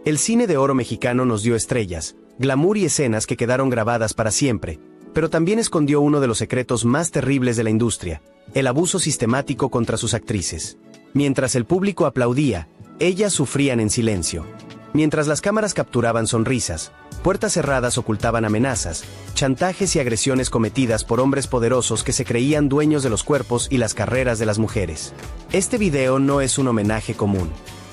El cine de oro mexicano nos dio estrellas, glamour y escenas que quedaron grabadas para siempre, pero también escondió uno de los secretos más terribles de la industria, el abuso sistemático contra sus actrices. Mientras el público aplaudía, ellas sufrían en silencio. Mientras las cámaras capturaban sonrisas, puertas cerradas ocultaban amenazas, chantajes y agresiones cometidas por hombres poderosos que se creían dueños de los cuerpos y las carreras de las mujeres. Este video no es un homenaje común.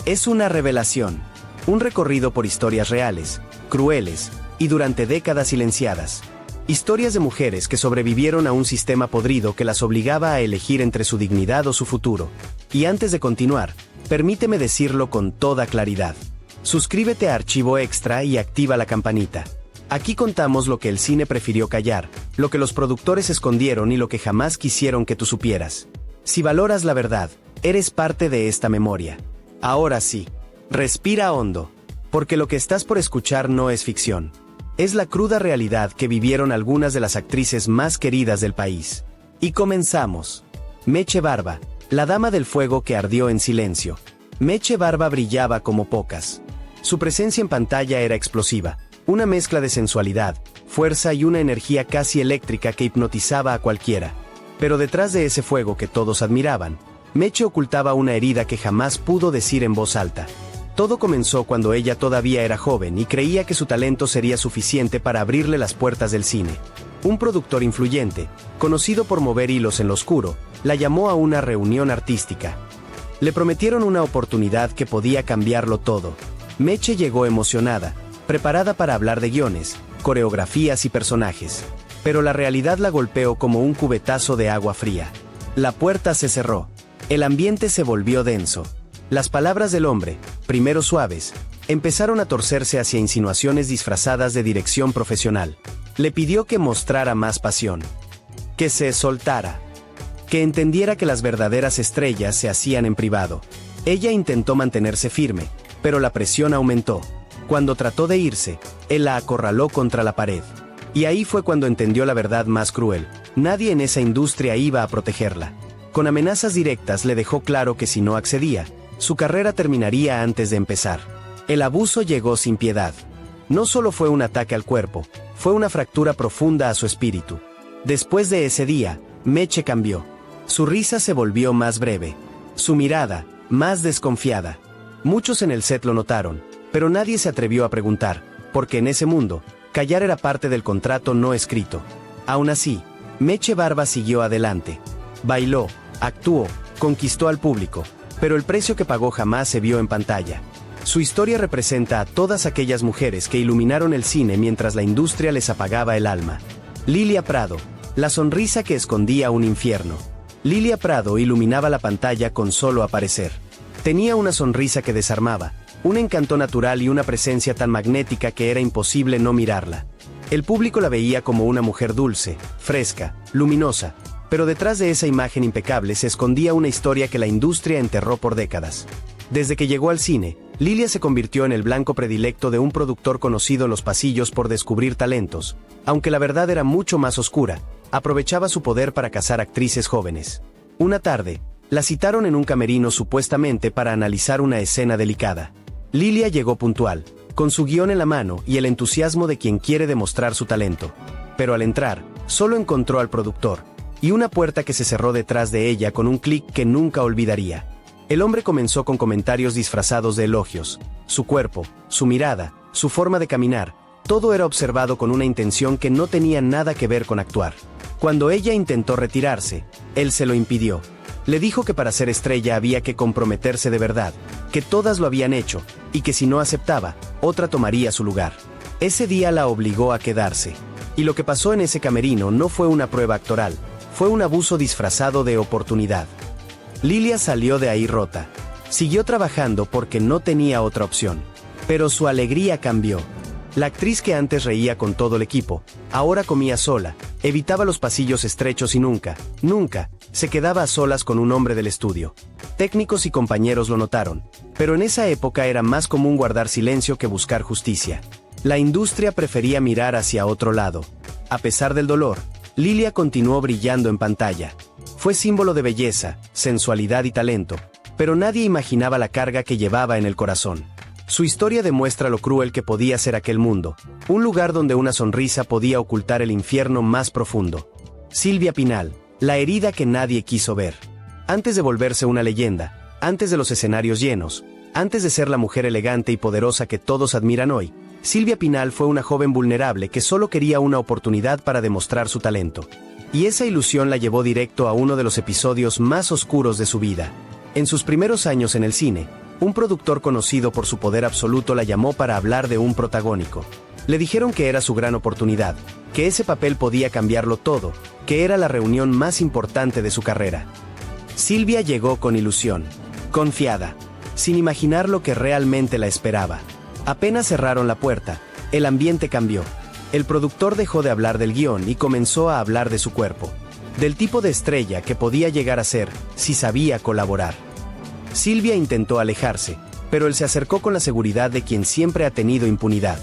Es una revelación. Un recorrido por historias reales, crueles, y durante décadas silenciadas. Historias de mujeres que sobrevivieron a un sistema podrido que las obligaba a elegir entre su dignidad o su futuro. Y antes de continuar, permíteme decirlo con toda claridad. Suscríbete a Archivo Extra y activa la campanita. Aquí contamos lo que el cine prefirió callar, lo que los productores escondieron y lo que jamás quisieron que tú supieras. Si valoras la verdad, eres parte de esta memoria. Ahora sí, respira hondo, porque lo que estás por escuchar no es ficción. Es la cruda realidad que vivieron algunas de las actrices más queridas del país. Y comenzamos. Meche Barba, la dama del fuego que ardió en silencio. Meche Barba brillaba como pocas. Su presencia en pantalla era explosiva, una mezcla de sensualidad, fuerza y una energía casi eléctrica que hipnotizaba a cualquiera. Pero detrás de ese fuego que todos admiraban, Meche ocultaba una herida que jamás pudo decir en voz alta. Todo comenzó cuando ella todavía era joven y creía que su talento sería suficiente para abrirle las puertas del cine. Un productor influyente, conocido por mover hilos en lo oscuro, la llamó a una reunión artística. Le prometieron una oportunidad que podía cambiarlo todo. Meche llegó emocionada, preparada para hablar de guiones, coreografías y personajes. Pero la realidad la golpeó como un cubetazo de agua fría. La puerta se cerró. El ambiente se volvió denso. Las palabras del hombre, primero suaves, empezaron a torcerse hacia insinuaciones disfrazadas de dirección profesional. Le pidió que mostrara más pasión. Que se soltara. Que entendiera que las verdaderas estrellas se hacían en privado. Ella intentó mantenerse firme, pero la presión aumentó. Cuando trató de irse, él la acorraló contra la pared. Y ahí fue cuando entendió la verdad más cruel. Nadie en esa industria iba a protegerla. Con amenazas directas le dejó claro que si no accedía, su carrera terminaría antes de empezar. El abuso llegó sin piedad. No solo fue un ataque al cuerpo, fue una fractura profunda a su espíritu. Después de ese día, Meche cambió. Su risa se volvió más breve. Su mirada, más desconfiada. Muchos en el set lo notaron, pero nadie se atrevió a preguntar, porque en ese mundo, callar era parte del contrato no escrito. Aún así, Meche Barba siguió adelante. Bailó, actuó, conquistó al público, pero el precio que pagó jamás se vio en pantalla. Su historia representa a todas aquellas mujeres que iluminaron el cine mientras la industria les apagaba el alma. Lilia Prado, la sonrisa que escondía un infierno. Lilia Prado iluminaba la pantalla con solo aparecer. Tenía una sonrisa que desarmaba, un encanto natural y una presencia tan magnética que era imposible no mirarla. El público la veía como una mujer dulce, fresca, luminosa, pero detrás de esa imagen impecable se escondía una historia que la industria enterró por décadas. Desde que llegó al cine, Lilia se convirtió en el blanco predilecto de un productor conocido en los pasillos por descubrir talentos. Aunque la verdad era mucho más oscura, aprovechaba su poder para cazar actrices jóvenes. Una tarde, la citaron en un camerino supuestamente para analizar una escena delicada. Lilia llegó puntual, con su guión en la mano y el entusiasmo de quien quiere demostrar su talento. Pero al entrar, solo encontró al productor, y una puerta que se cerró detrás de ella con un clic que nunca olvidaría. El hombre comenzó con comentarios disfrazados de elogios. Su cuerpo, su mirada, su forma de caminar, todo era observado con una intención que no tenía nada que ver con actuar. Cuando ella intentó retirarse, él se lo impidió. Le dijo que para ser estrella había que comprometerse de verdad, que todas lo habían hecho, y que si no aceptaba, otra tomaría su lugar. Ese día la obligó a quedarse. Y lo que pasó en ese camerino no fue una prueba actoral, fue un abuso disfrazado de oportunidad. Lilia salió de ahí rota. Siguió trabajando porque no tenía otra opción. Pero su alegría cambió. La actriz que antes reía con todo el equipo, ahora comía sola, evitaba los pasillos estrechos y nunca, se quedaba a solas con un hombre del estudio. Técnicos y compañeros lo notaron, pero en esa época era más común guardar silencio que buscar justicia. La industria prefería mirar hacia otro lado. A pesar del dolor, Lilia continuó brillando en pantalla. Fue símbolo de belleza, sensualidad y talento, pero nadie imaginaba la carga que llevaba en el corazón. Su historia demuestra lo cruel que podía ser aquel mundo, un lugar donde una sonrisa podía ocultar el infierno más profundo. Silvia Pinal, la herida que nadie quiso ver. Antes de volverse una leyenda, antes de los escenarios llenos, antes de ser la mujer elegante y poderosa que todos admiran hoy, Silvia Pinal fue una joven vulnerable que solo quería una oportunidad para demostrar su talento. Y esa ilusión la llevó directo a uno de los episodios más oscuros de su vida. En sus primeros años en el cine, un productor conocido por su poder absoluto la llamó para hablar de un protagónico. Le dijeron que era su gran oportunidad, que ese papel podía cambiarlo todo, que era la reunión más importante de su carrera. Silvia llegó con ilusión, confiada, sin imaginar lo que realmente la esperaba. Apenas cerraron la puerta, el ambiente cambió. El productor dejó de hablar del guión y comenzó a hablar de su cuerpo, del tipo de estrella que podía llegar a ser si sabía colaborar. Silvia intentó alejarse, pero él se acercó con la seguridad de quien siempre ha tenido impunidad.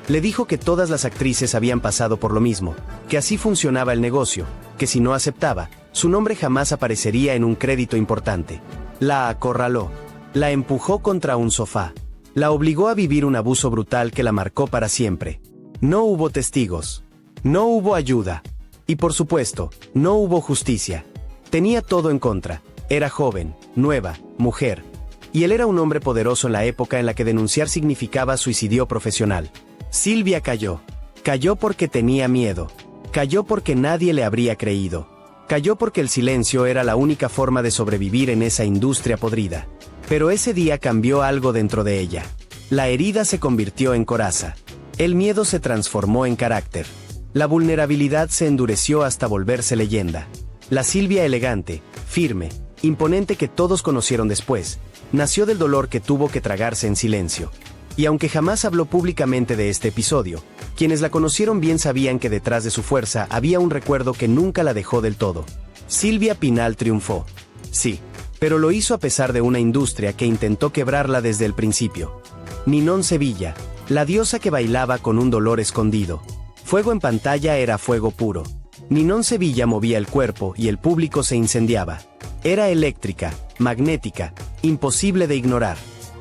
Le dijo que todas las actrices habían pasado por lo mismo, que así funcionaba el negocio, que si no aceptaba, su nombre jamás aparecería en un crédito importante. La acorraló, la empujó contra un sofá, la obligó a vivir un abuso brutal que la marcó para siempre. No hubo testigos, no hubo ayuda, y por supuesto, no hubo justicia. Tenía todo en contra. Era joven, nueva, mujer. Y él era un hombre poderoso en la época en la que denunciar significaba suicidio profesional. Silvia cayó. Cayó porque tenía miedo. Cayó porque nadie le habría creído. Cayó porque el silencio era la única forma de sobrevivir en esa industria podrida. Pero ese día cambió algo dentro de ella. La herida se convirtió en coraza. El miedo se transformó en carácter. La vulnerabilidad se endureció hasta volverse leyenda. La Silvia elegante, firme, imponente que todos conocieron después, nació del dolor que tuvo que tragarse en silencio. Y aunque jamás habló públicamente de este episodio, quienes la conocieron bien sabían que detrás de su fuerza había un recuerdo que nunca la dejó del todo. Silvia Pinal triunfó. Sí, pero lo hizo a pesar de una industria que intentó quebrarla desde el principio. Ninón Sevilla, la diosa que bailaba con un dolor escondido. Fuego en pantalla era fuego puro. Ninón Sevilla movía el cuerpo y el público se incendiaba. Era eléctrica, magnética, imposible de ignorar.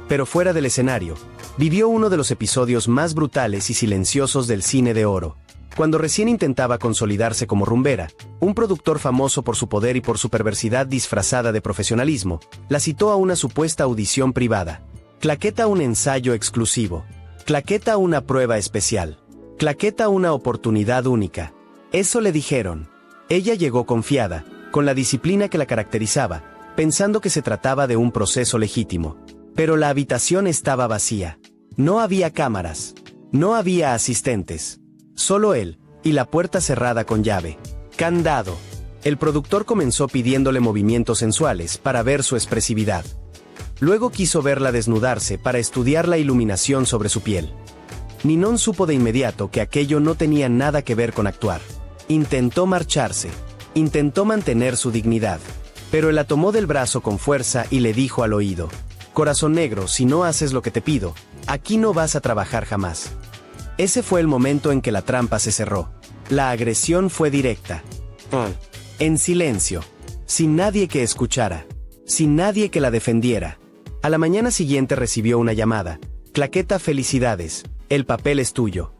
Pero fuera del escenario, vivió uno de los episodios más brutales y silenciosos del cine de oro. Cuando recién intentaba consolidarse como rumbera, un productor famoso por su poder y por su perversidad disfrazada de profesionalismo, la citó a una supuesta audición privada. Claqueta un ensayo exclusivo. Claqueta una prueba especial. Claqueta una oportunidad única. Eso le dijeron. Ella llegó confiada, con la disciplina que la caracterizaba, pensando que se trataba de un proceso legítimo. Pero la habitación estaba vacía. No había cámaras. No había asistentes. Solo él, y la puerta cerrada con llave. Candado. El productor comenzó pidiéndole movimientos sensuales para ver su expresividad. Luego quiso verla desnudarse para estudiar la iluminación sobre su piel. Ninón supo de inmediato que aquello no tenía nada que ver con actuar. Intentó marcharse. Intentó mantener su dignidad. Pero él la tomó del brazo con fuerza y le dijo al oído: «Corazón negro, si no haces lo que te pido, aquí no vas a trabajar jamás». Ese fue el momento en que la trampa se cerró. La agresión fue directa. En silencio. Sin nadie que escuchara. Sin nadie que la defendiera. A la mañana siguiente recibió una llamada. «Claqueta, felicidades. El papel es tuyo».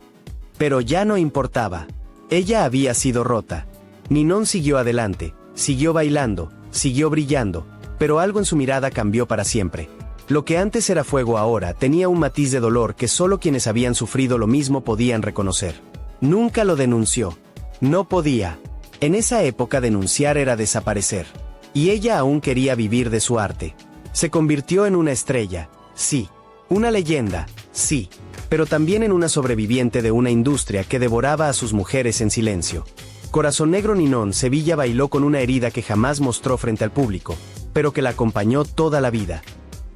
Pero ya no importaba. Ella había sido rota. Ninón siguió adelante, siguió bailando, siguió brillando, pero algo en su mirada cambió para siempre. Lo que antes era fuego ahora tenía un matiz de dolor que solo quienes habían sufrido lo mismo podían reconocer. Nunca lo denunció. No podía. En esa época denunciar era desaparecer. Y ella aún quería vivir de su arte. Se convirtió en una estrella, sí. Una leyenda, sí. Pero también en una sobreviviente de una industria que devoraba a sus mujeres en silencio. Corazón Negro Ninón Sevilla bailó con una herida que jamás mostró frente al público, pero que la acompañó toda la vida.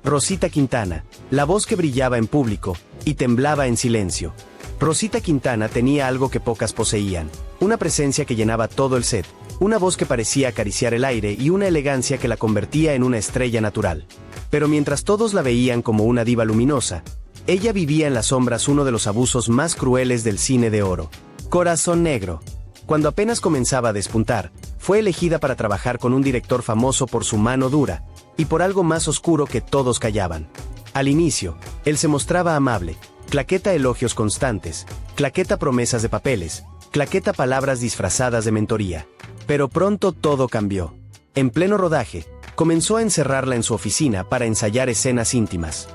Rosita Quintana, la voz que brillaba en público y temblaba en silencio. Rosita Quintana tenía algo que pocas poseían, una presencia que llenaba todo el set, una voz que parecía acariciar el aire y una elegancia que la convertía en una estrella natural. Pero mientras todos la veían como una diva luminosa, ella vivía en las sombras uno de los abusos más crueles del cine de oro. Corazón Negro. Cuando apenas comenzaba a despuntar, fue elegida para trabajar con un director famoso por su mano dura, y por algo más oscuro que todos callaban. Al inicio, él se mostraba amable, claqueta elogios constantes, claqueta promesas de papeles, claqueta palabras disfrazadas de mentoría. Pero pronto todo cambió. En pleno rodaje, comenzó a encerrarla en su oficina para ensayar escenas íntimas.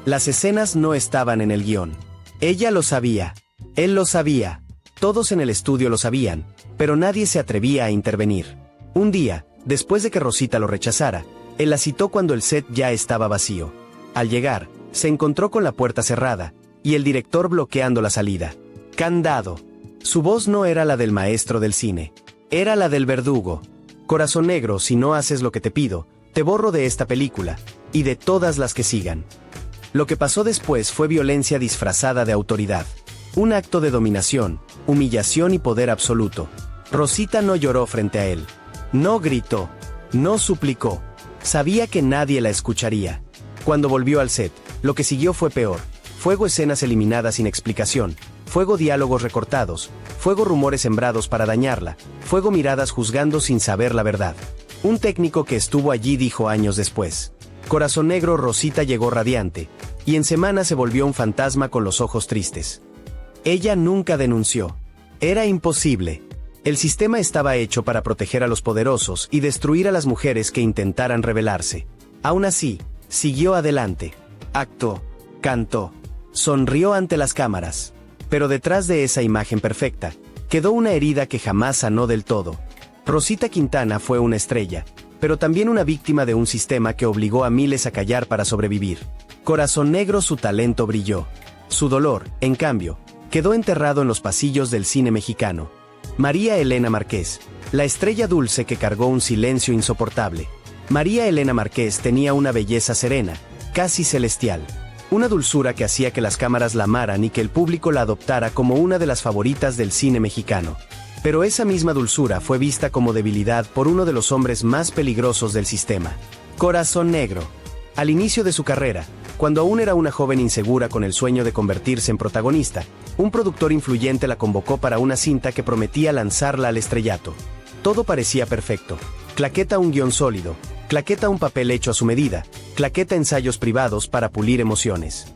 Las escenas no estaban en el guión. Ella lo sabía. Él lo sabía. Todos en el estudio lo sabían, pero nadie se atrevía a intervenir. Un día, después de que Rosita lo rechazara, él la citó cuando el set ya estaba vacío. Al llegar, se encontró con la puerta cerrada, y el director bloqueando la salida. ¡Candado! Su voz no era la del maestro del cine. Era la del verdugo. Corazón negro, si no haces lo que te pido, te borro de esta película, y de todas las que sigan. Lo que pasó después fue violencia disfrazada de autoridad. Un acto de dominación, humillación y poder absoluto. Rosita no lloró frente a él. No gritó. No suplicó. Sabía que nadie la escucharía. Cuando volvió al set, lo que siguió fue peor. Fuego escenas eliminadas sin explicación. Fuego diálogos recortados. Fuego rumores sembrados para dañarla. Fuego miradas juzgando sin saber la verdad. Un técnico que estuvo allí dijo años después. Corazón negro, Rosita llegó radiante. Y en semanas se volvió un fantasma con los ojos tristes. Ella nunca denunció. Era imposible. El sistema estaba hecho para proteger a los poderosos y destruir a las mujeres que intentaran rebelarse. Aún así, siguió adelante. Actuó, cantó, sonrió ante las cámaras. Pero detrás de esa imagen perfecta, quedó una herida que jamás sanó del todo. Rosita Quintana fue una estrella, pero también una víctima de un sistema que obligó a miles a callar para sobrevivir. Corazón negro, su talento brilló. Su dolor, en cambio, quedó enterrado en los pasillos del cine mexicano. María Elena Márquez, la estrella dulce que cargó un silencio insoportable. María Elena Márquez tenía una belleza serena, casi celestial. Una dulzura que hacía que las cámaras la amaran y que el público la adoptara como una de las favoritas del cine mexicano. Pero esa misma dulzura fue vista como debilidad por uno de los hombres más peligrosos del sistema. Corazón negro. Al inicio de su carrera, cuando aún era una joven insegura con el sueño de convertirse en protagonista, un productor influyente la convocó para una cinta que prometía lanzarla al estrellato. Todo parecía perfecto. Claqueta un guión sólido, claqueta un papel hecho a su medida, claqueta ensayos privados para pulir emociones.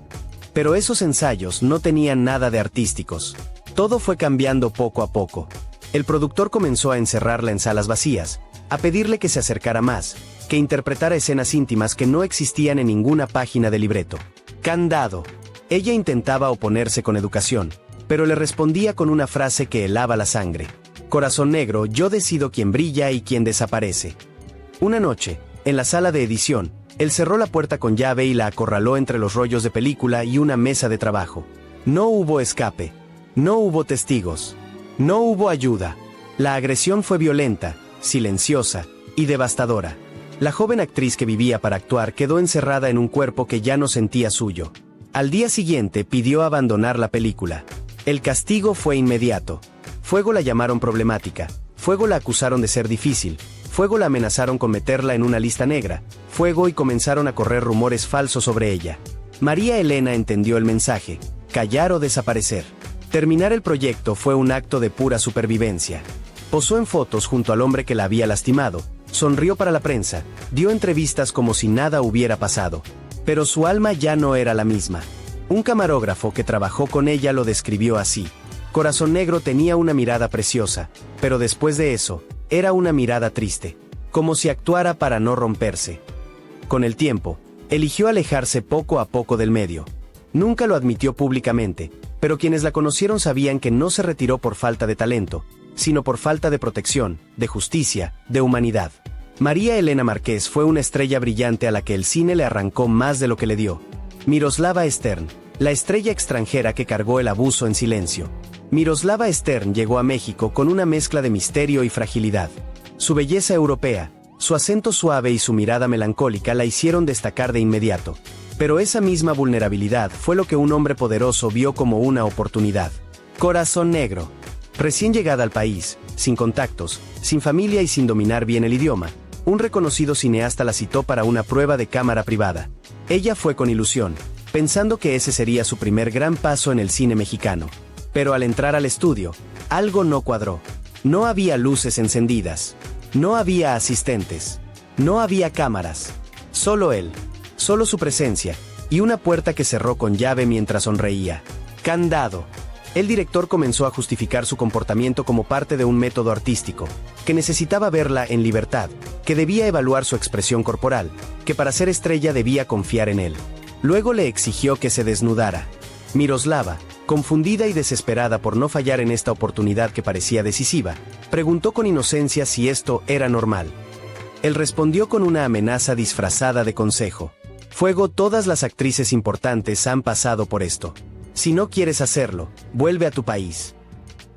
Pero esos ensayos no tenían nada de artísticos. Todo fue cambiando poco a poco. El productor comenzó a encerrarla en salas vacías, a pedirle que se acercara más, que interpretara escenas íntimas que no existían en ninguna página de libreto. Candado. Ella intentaba oponerse con educación, pero le respondía con una frase que helaba la sangre. Corazón negro, yo decido quién brilla y quién desaparece. Una noche, en la sala de edición, él cerró la puerta con llave y la acorraló entre los rollos de película y una mesa de trabajo. No hubo escape. No hubo testigos. No hubo ayuda. La agresión fue violenta, silenciosa y devastadora. La joven actriz que vivía para actuar quedó encerrada en un cuerpo que ya no sentía suyo. Al día siguiente pidió abandonar la película. El castigo fue inmediato. Fuego la llamaron problemática. Fuego la acusaron de ser difícil. Fuego la amenazaron con meterla en una lista negra. Fuego y comenzaron a correr rumores falsos sobre ella. María Elena entendió el mensaje. Callar o desaparecer. Terminar el proyecto fue un acto de pura supervivencia. Posó en fotos junto al hombre que la había lastimado. Sonrió para la prensa. Dio entrevistas como si nada hubiera pasado. Pero su alma ya no era la misma. Un camarógrafo que trabajó con ella lo describió así. Corazón negro tenía una mirada preciosa, pero después de eso, era una mirada triste, como si actuara para no romperse. Con el tiempo, eligió alejarse poco a poco del medio. Nunca lo admitió públicamente, pero quienes la conocieron sabían que no se retiró por falta de talento, sino por falta de protección, de justicia, de humanidad. María Elena Márquez fue una estrella brillante a la que el cine le arrancó más de lo que le dio. Miroslava Stern, la estrella extranjera que cargó el abuso en silencio. Miroslava Stern llegó a México con una mezcla de misterio y fragilidad. Su belleza europea, su acento suave y su mirada melancólica la hicieron destacar de inmediato. Pero esa misma vulnerabilidad fue lo que un hombre poderoso vio como una oportunidad. Corazón negro. Recién llegada al país, sin contactos, sin familia y sin dominar bien el idioma, un reconocido cineasta la citó para una prueba de cámara privada. Ella fue con ilusión, pensando que ese sería su primer gran paso en el cine mexicano. Pero al entrar al estudio, algo no cuadró. No había luces encendidas. No había asistentes. No había cámaras. Solo él. Solo su presencia, y una puerta que cerró con llave mientras sonreía. Candado. El director comenzó a justificar su comportamiento como parte de un método artístico, que necesitaba verla en libertad, que debía evaluar su expresión corporal, que para ser estrella debía confiar en él. Luego le exigió que se desnudara. Miroslava, confundida y desesperada por no fallar en esta oportunidad que parecía decisiva, preguntó con inocencia si esto era normal. Él respondió con una amenaza disfrazada de consejo. Fuego, todas las actrices importantes han pasado por esto. Si no quieres hacerlo, vuelve a tu país.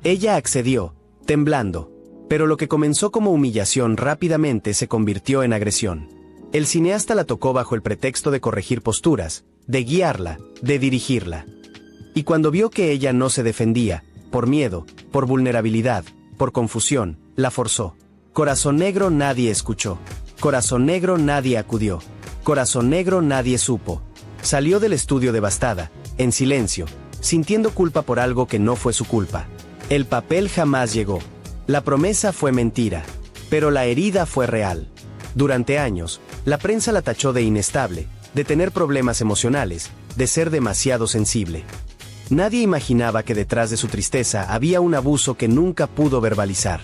Ella accedió, temblando, pero lo que comenzó como humillación rápidamente se convirtió en agresión. El cineasta la tocó bajo el pretexto de corregir posturas, de guiarla, de dirigirla. Y cuando vio que ella no se defendía, por miedo, por vulnerabilidad, por confusión, la forzó. Corazón negro, nadie escuchó. Corazón negro, nadie acudió. Corazón negro, nadie supo. Salió del estudio devastada, en silencio, sintiendo culpa por algo que no fue su culpa. El papel jamás llegó. La promesa fue mentira, pero la herida fue real. Durante años, la prensa la tachó de inestable, de tener problemas emocionales, de ser demasiado sensible. Nadie imaginaba que detrás de su tristeza había un abuso que nunca pudo verbalizar.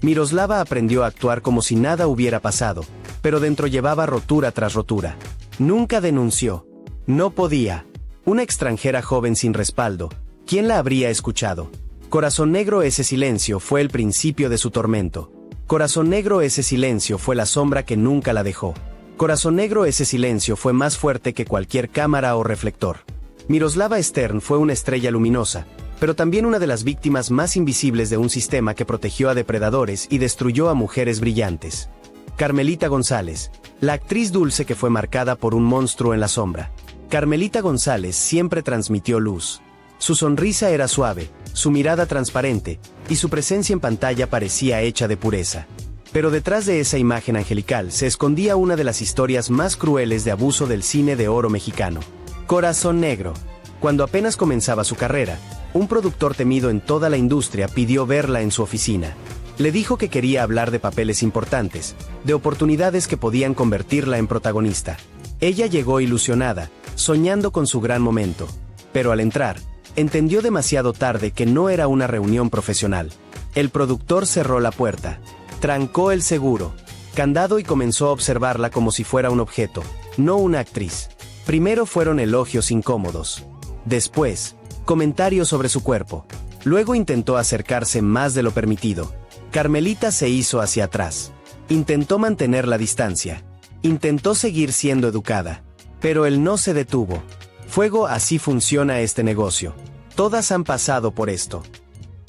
Miroslava aprendió a actuar como si nada hubiera pasado, pero dentro llevaba rotura tras rotura. Nunca denunció. No podía. Una extranjera joven sin respaldo. ¿Quién la habría escuchado? Corazón negro, ese silencio fue el principio de su tormento. Corazón negro, ese silencio fue la sombra que nunca la dejó. Corazón negro, ese silencio fue más fuerte que cualquier cámara o reflector. Miroslava Stern fue una estrella luminosa, pero también una de las víctimas más invisibles de un sistema que protegió a depredadores y destruyó a mujeres brillantes. Carmelita González, la actriz dulce que fue marcada por un monstruo en la sombra. Carmelita González siempre transmitió luz. Su sonrisa era suave, su mirada transparente, y su presencia en pantalla parecía hecha de pureza. Pero detrás de esa imagen angelical se escondía una de las historias más crueles de abuso del cine de oro mexicano. Corazón negro. Cuando apenas comenzaba su carrera, un productor temido en toda la industria pidió verla en su oficina. Le dijo que quería hablar de papeles importantes, de oportunidades que podían convertirla en protagonista. Ella llegó ilusionada, soñando con su gran momento. Pero al entrar, entendió demasiado tarde que no era una reunión profesional. El productor cerró la puerta, trancó el seguro, candado y comenzó a observarla como si fuera un objeto, no una actriz. Primero fueron elogios incómodos. Después, comentarios sobre su cuerpo. Luego intentó acercarse más de lo permitido. Carmelita se hizo hacia atrás. Intentó mantener la distancia. Intentó seguir siendo educada. Pero él no se detuvo. Fuego, así funciona este negocio. Todas han pasado por esto.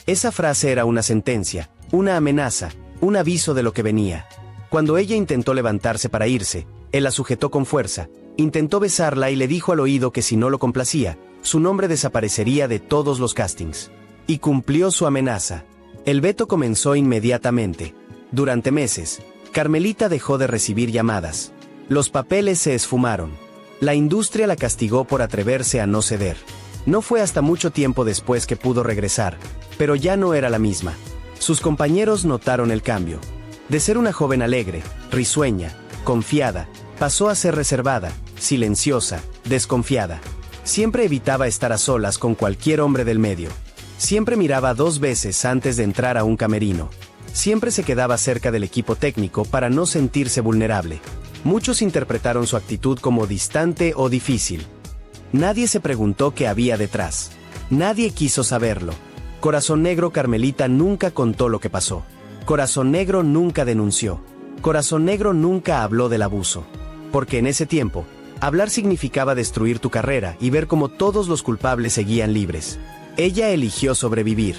Esa frase era una sentencia, una amenaza, un aviso de lo que venía. Cuando ella intentó levantarse para irse, él la sujetó con fuerza, intentó besarla y le dijo al oído que si no lo complacía, su nombre desaparecería de todos los castings. Y cumplió su amenaza. El veto comenzó inmediatamente. Durante meses, Carmelita dejó de recibir llamadas. Los papeles se esfumaron. La industria la castigó por atreverse a no ceder. No fue hasta mucho tiempo después que pudo regresar, pero ya no era la misma. Sus compañeros notaron el cambio. De ser una joven alegre, risueña, confiada, pasó a ser reservada, silenciosa, desconfiada. Siempre evitaba estar a solas con cualquier hombre del medio. Siempre miraba 2 veces antes de entrar a un camerino. Siempre se quedaba cerca del equipo técnico para no sentirse vulnerable. Muchos interpretaron su actitud como distante o difícil. Nadie se preguntó qué había detrás. Nadie quiso saberlo. Corazón negro, Carmelita nunca contó lo que pasó. Corazón negro nunca denunció. Corazón negro nunca habló del abuso. Porque en ese tiempo, hablar significaba destruir tu carrera y ver cómo todos los culpables seguían libres. Ella eligió sobrevivir.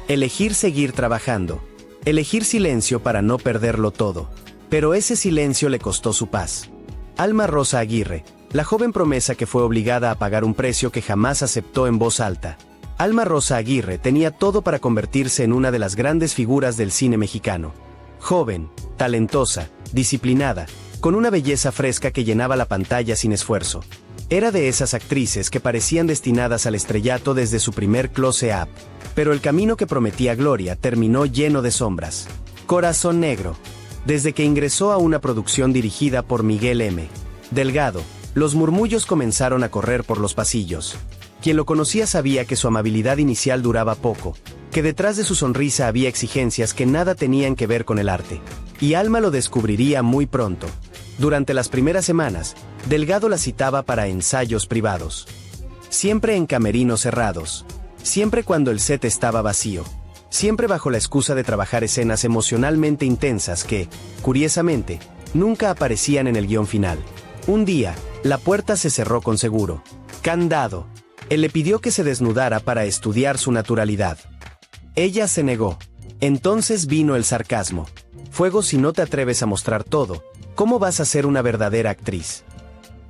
Elegir seguir trabajando. Elegir silencio para no perderlo todo. Pero ese silencio le costó su paz. Alma Rosa Aguirre, la joven promesa que fue obligada a pagar un precio que jamás aceptó en voz alta. Alma Rosa Aguirre tenía todo para convertirse en una de las grandes figuras del cine mexicano. Joven, talentosa, disciplinada, con una belleza fresca que llenaba la pantalla sin esfuerzo. Era de esas actrices que parecían destinadas al estrellato desde su primer close-up. Pero el camino que prometía gloria terminó lleno de sombras. Corazón negro. Desde que ingresó a una producción dirigida por Miguel M. Delgado, Los murmullos comenzaron a correr por los pasillos. Quien lo conocía sabía que su amabilidad inicial duraba poco, que detrás de su sonrisa había exigencias que nada tenían que ver con el arte. Y Alma lo descubriría muy pronto. Durante las primeras semanas, Delgado la citaba para ensayos privados. Siempre en camerinos cerrados. Siempre cuando el set estaba vacío. Siempre bajo la excusa de trabajar escenas emocionalmente intensas que, curiosamente, nunca aparecían en el guión final. Un día, la puerta se cerró con seguro. Candado. Él le pidió que se desnudara para estudiar su naturalidad. Ella se negó. Entonces vino el sarcasmo. Fuego, si no te atreves a mostrar todo, ¿cómo vas a ser una verdadera actriz?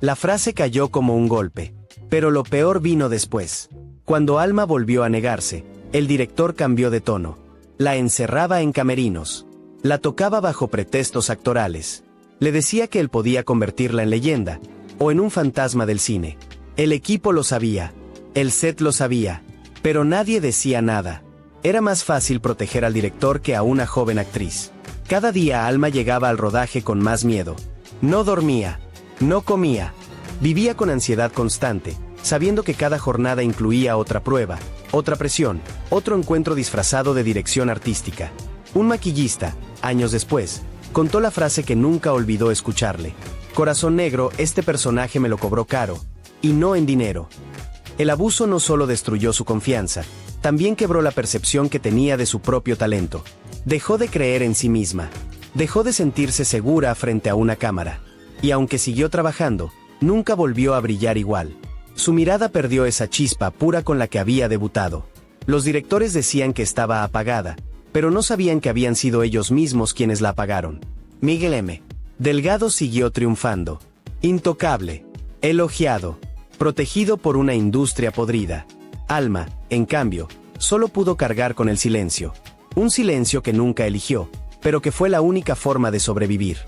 La frase cayó como un golpe. Pero lo peor vino después. Cuando Alma volvió a negarse, el director cambió de tono. La encerraba en camerinos. La tocaba bajo pretextos actorales. Le decía que él podía convertirla en leyenda, o en un fantasma del cine. El equipo lo sabía. El set lo sabía. Pero nadie decía nada. Era más fácil proteger al director que a una joven actriz. Cada día Alma llegaba al rodaje con más miedo. No dormía. No comía. Vivía con ansiedad constante, sabiendo que cada jornada incluía otra prueba, otra presión, otro encuentro disfrazado de dirección artística. Un maquillista, años después, contó la frase que nunca olvidó escucharle. Corazón negro, este personaje me lo cobró caro, y no en dinero. El abuso no solo destruyó su confianza, también quebró la percepción que tenía de su propio talento. Dejó de creer en sí misma. Dejó de sentirse segura frente a una cámara. Y aunque siguió trabajando, nunca volvió a brillar igual. Su mirada perdió esa chispa pura con la que había debutado. Los directores decían que estaba apagada, pero no sabían que habían sido ellos mismos quienes la apagaron. Miguel M. Delgado siguió triunfando. Intocable. Elogiado. Protegido por una industria podrida. Alma, en cambio, solo pudo cargar con el silencio. Un silencio que nunca eligió, pero que fue la única forma de sobrevivir.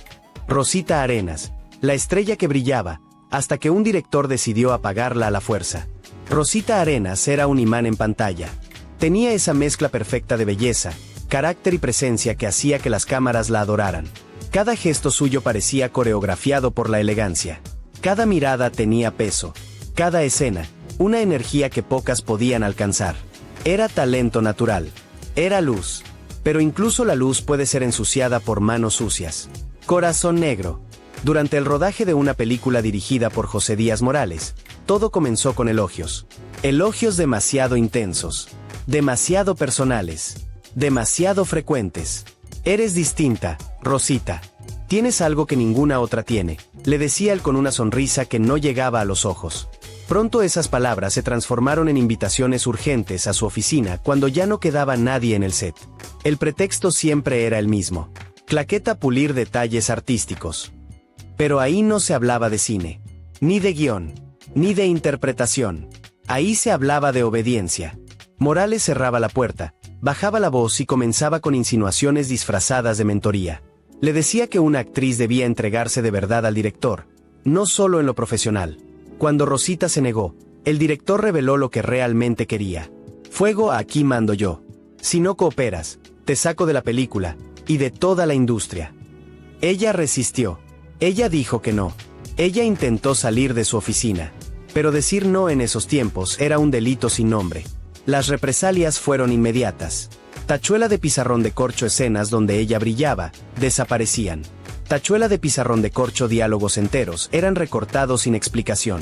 Rosita Arenas, la estrella que brillaba, hasta que un director decidió apagarla a la fuerza. Rosita Arenas era un imán en pantalla. Tenía esa mezcla perfecta de belleza, carácter y presencia que hacía que las cámaras la adoraran. Cada gesto suyo parecía coreografiado por la elegancia. Cada mirada tenía peso. Cada escena, una energía que pocas podían alcanzar. Era talento natural. Era luz. Pero incluso la luz puede ser ensuciada por manos sucias. Corazón negro. Durante el rodaje de una película dirigida por José Díaz Morales, todo comenzó con elogios. Elogios demasiado intensos. Demasiado personales. Demasiado frecuentes. Eres distinta, Rosita. Tienes algo que ninguna otra tiene, le decía él con una sonrisa que no llegaba a los ojos. Pronto esas palabras se transformaron en invitaciones urgentes a su oficina cuando ya no quedaba nadie en el set. El pretexto siempre era el mismo. Claqueta pulir detalles artísticos. Pero ahí no se hablaba de cine, ni de guión, ni de interpretación. Ahí se hablaba de obediencia. Morales cerraba la puerta, bajaba la voz y comenzaba con insinuaciones disfrazadas de mentoría. Le decía que una actriz debía entregarse de verdad al director, no solo en lo profesional. Cuando Rosita se negó, el director reveló lo que realmente quería. Fuego, aquí mando yo. Si no cooperas, te saco de la película, y de toda la industria. Ella resistió. Ella dijo que no. Ella intentó salir de su oficina. Pero decir no en esos tiempos era un delito sin nombre. Las represalias fueron inmediatas. Tachuela de pizarrón de corcho escenas donde ella brillaba, desaparecían. Tachuela de pizarrón de corcho diálogos enteros eran recortados sin explicación.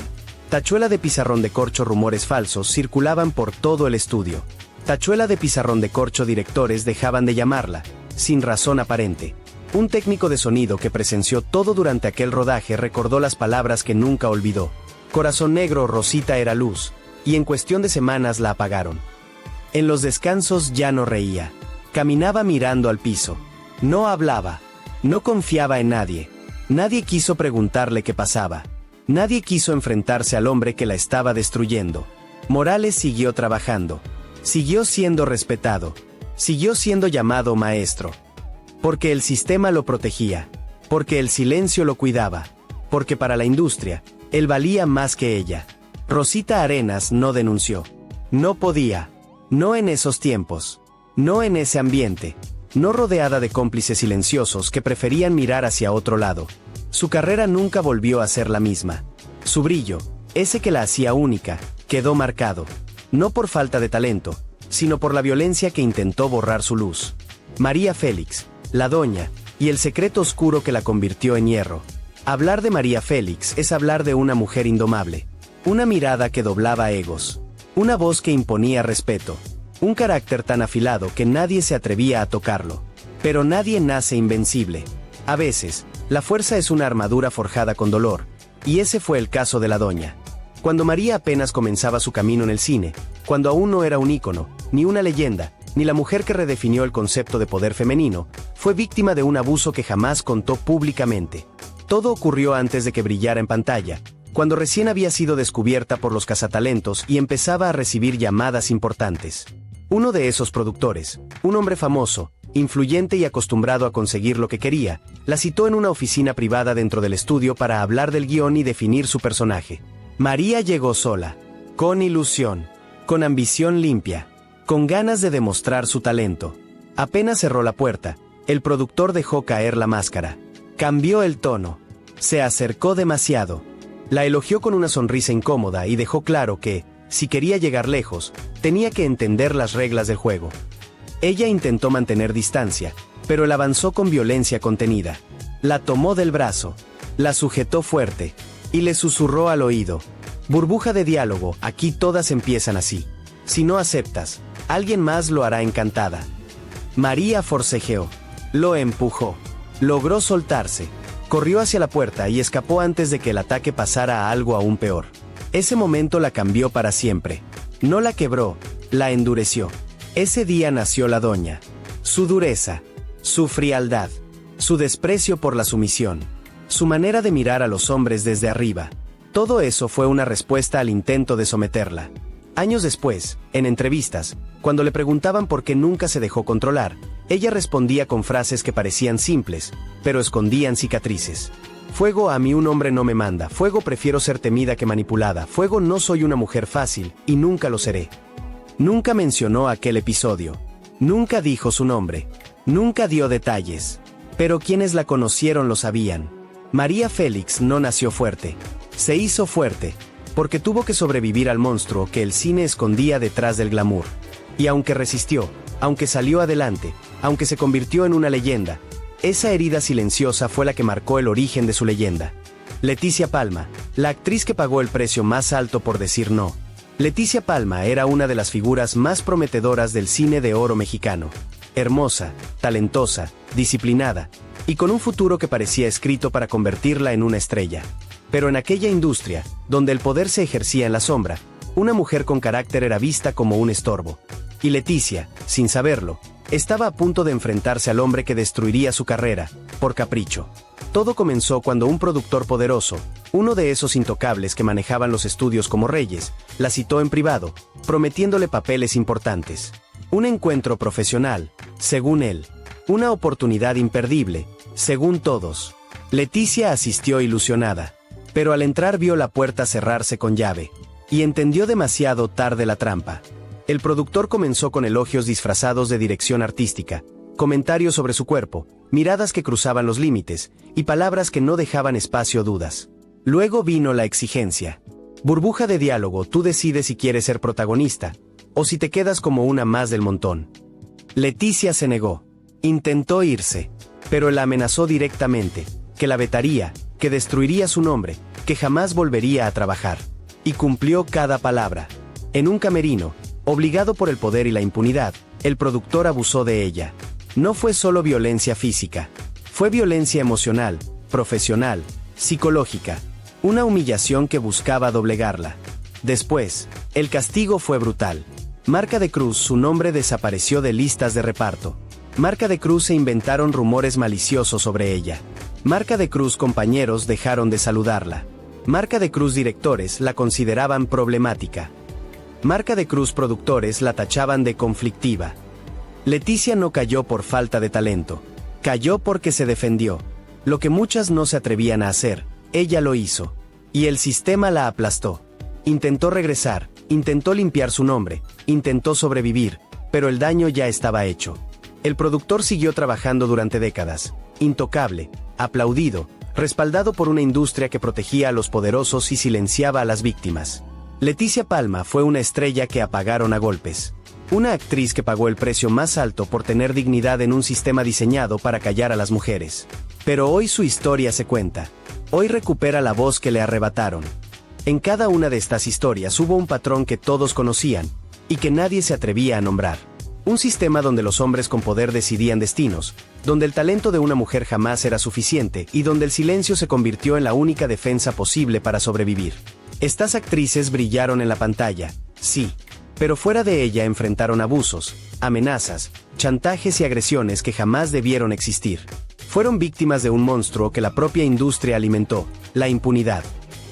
Tachuela de pizarrón de corcho rumores falsos circulaban por todo el estudio. Tachuela de pizarrón de corcho directores dejaban de llamarla, sin razón aparente. Un técnico de sonido que presenció todo durante aquel rodaje recordó las palabras que nunca olvidó. Corazón negro, Rosita era luz, y en cuestión de semanas la apagaron. En los descansos ya no reía. Caminaba mirando al piso. No hablaba. No confiaba en nadie. Nadie quiso preguntarle qué pasaba. Nadie quiso enfrentarse al hombre que la estaba destruyendo. Morales siguió trabajando. Siguió siendo respetado. Siguió siendo llamado maestro. Porque el sistema lo protegía. Porque el silencio lo cuidaba. Porque para la industria, él valía más que ella. Rosita Arenas no denunció. No podía. No en esos tiempos. No en ese ambiente. No rodeada de cómplices silenciosos que preferían mirar hacia otro lado. Su carrera nunca volvió a ser la misma. Su brillo, ese que la hacía única, quedó marcado, no por falta de talento, sino por la violencia que intentó borrar su luz. María Félix, la doña, y el secreto oscuro que la convirtió en hierro. Hablar de María Félix es hablar de una mujer indomable. Una mirada que doblaba egos. Una voz que imponía respeto. Un carácter tan afilado que nadie se atrevía a tocarlo. Pero nadie nace invencible. A veces, la fuerza es una armadura forjada con dolor, y ese fue el caso de la doña. Cuando María apenas comenzaba su camino en el cine, cuando aún no era un ícono, ni una leyenda, ni la mujer que redefinió el concepto de poder femenino, fue víctima de un abuso que jamás contó públicamente. Todo ocurrió antes de que brillara en pantalla, cuando recién había sido descubierta por los cazatalentos y empezaba a recibir llamadas importantes. Uno de esos productores, un hombre famoso, influyente y acostumbrado a conseguir lo que quería, la citó en una oficina privada dentro del estudio para hablar del guión y definir su personaje. María llegó sola, con ilusión, con ambición limpia, con ganas de demostrar su talento. Apenas cerró la puerta, el productor dejó caer la máscara. Cambió el tono. Se acercó demasiado. La elogió con una sonrisa incómoda y dejó claro que, si quería llegar lejos, tenía que entender las reglas del juego. Ella intentó mantener distancia, pero él avanzó con violencia contenida. La tomó del brazo, la sujetó fuerte, y le susurró al oído: burbuja de diálogo, aquí todas empiezan así. Si no aceptas, alguien más lo hará encantada. María forcejeó, lo empujó, logró soltarse, corrió hacia la puerta y escapó antes de que el ataque pasara a algo aún peor. Ese momento la cambió para siempre. No la quebró, la endureció. Ese día nació la doña. Su dureza, su frialdad, su desprecio por la sumisión, su manera de mirar a los hombres desde arriba. Todo eso fue una respuesta al intento de someterla. Años después, en entrevistas, cuando le preguntaban por qué nunca se dejó controlar, ella respondía con frases que parecían simples, pero escondían cicatrices. Fuego, a mí un hombre no me manda. Fuego, prefiero ser temida que manipulada. Fuego, no soy una mujer fácil, y nunca lo seré. Nunca mencionó aquel episodio. Nunca dijo su nombre. Nunca dio detalles. Pero quienes la conocieron lo sabían. María Félix no nació fuerte. Se hizo fuerte, porque tuvo que sobrevivir al monstruo que el cine escondía detrás del glamour. Y aunque resistió, aunque salió adelante, aunque se convirtió en una leyenda, esa herida silenciosa fue la que marcó el origen de su leyenda. Leticia Palma, la actriz que pagó el precio más alto por decir no. Leticia Palma era una de las figuras más prometedoras del cine de oro mexicano. Hermosa, talentosa, disciplinada, y con un futuro que parecía escrito para convertirla en una estrella. Pero en aquella industria, donde el poder se ejercía en la sombra, una mujer con carácter era vista como un estorbo. Y Leticia, sin saberlo, estaba a punto de enfrentarse al hombre que destruiría su carrera, por capricho. Todo comenzó cuando un productor poderoso, uno de esos intocables que manejaban los estudios como reyes, la citó en privado, prometiéndole papeles importantes. Un encuentro profesional, según él. Una oportunidad imperdible, según todos. Leticia asistió ilusionada, pero al entrar vio la puerta cerrarse con llave, y entendió demasiado tarde la trampa. El productor comenzó con elogios disfrazados de dirección artística, comentarios sobre su cuerpo, miradas que cruzaban los límites, y palabras que no dejaban espacio a dudas. Luego vino la exigencia. Burbuja de diálogo, tú decides si quieres ser protagonista, o si te quedas como una más del montón. Leticia se negó. Intentó irse, pero él la amenazó directamente, que la vetaría, que destruiría su nombre, que jamás volvería a trabajar. Y cumplió cada palabra. En un camerino, obligado por el poder y la impunidad, el productor abusó de ella. No fue solo violencia física, fue violencia emocional, profesional, psicológica, una humillación que buscaba doblegarla. Después, el castigo fue brutal. Marca de Cruz, su nombre desapareció de listas de reparto. Marca de Cruz se inventaron rumores maliciosos sobre ella. Marca de Cruz compañeros dejaron de saludarla. Marca de Cruz directores la consideraban problemática. Marca de Cruz productores la tachaban de conflictiva. Leticia no cayó por falta de talento. Cayó porque se defendió. Lo que muchas no se atrevían a hacer, ella lo hizo. Y el sistema la aplastó. Intentó regresar, intentó limpiar su nombre, intentó sobrevivir, pero el daño ya estaba hecho. El productor siguió trabajando durante décadas, intocable, aplaudido, respaldado por una industria que protegía a los poderosos y silenciaba a las víctimas. Leticia Palma fue una estrella que apagaron a golpes. Una actriz que pagó el precio más alto por tener dignidad en un sistema diseñado para callar a las mujeres. Pero hoy su historia se cuenta. Hoy recupera la voz que le arrebataron. En cada una de estas historias hubo un patrón que todos conocían, y que nadie se atrevía a nombrar. Un sistema donde los hombres con poder decidían destinos, donde el talento de una mujer jamás era suficiente y donde el silencio se convirtió en la única defensa posible para sobrevivir. Estas actrices brillaron en la pantalla, sí, pero fuera de ella enfrentaron abusos, amenazas, chantajes y agresiones que jamás debieron existir. Fueron víctimas de un monstruo que la propia industria alimentó, la impunidad.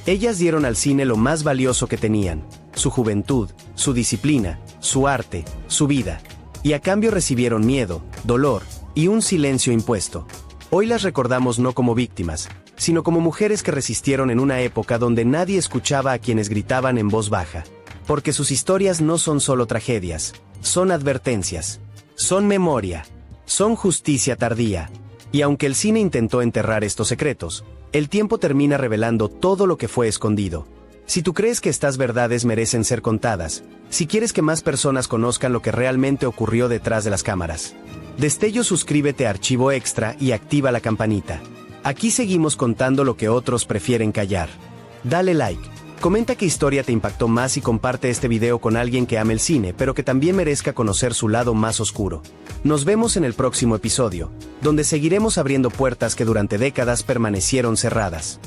Ellas dieron al cine lo más valioso que tenían, su juventud, su disciplina, su arte, su vida. Y a cambio recibieron miedo, dolor y un silencio impuesto. Hoy las recordamos no como víctimas, sino como mujeres que resistieron en una época donde nadie escuchaba a quienes gritaban en voz baja. Porque sus historias no son solo tragedias, son advertencias, son memoria, son justicia tardía. Y aunque el cine intentó enterrar estos secretos, el tiempo termina revelando todo lo que fue escondido. Si tú crees que estas verdades merecen ser contadas, si quieres que más personas conozcan lo que realmente ocurrió detrás de las cámaras, Destello, suscríbete a Archivo Extra y activa la campanita. Aquí seguimos contando lo que otros prefieren callar. Dale like, comenta qué historia te impactó más y comparte este video con alguien que ame el cine pero que también merezca conocer su lado más oscuro. Nos vemos en el próximo episodio, donde seguiremos abriendo puertas que durante décadas permanecieron cerradas.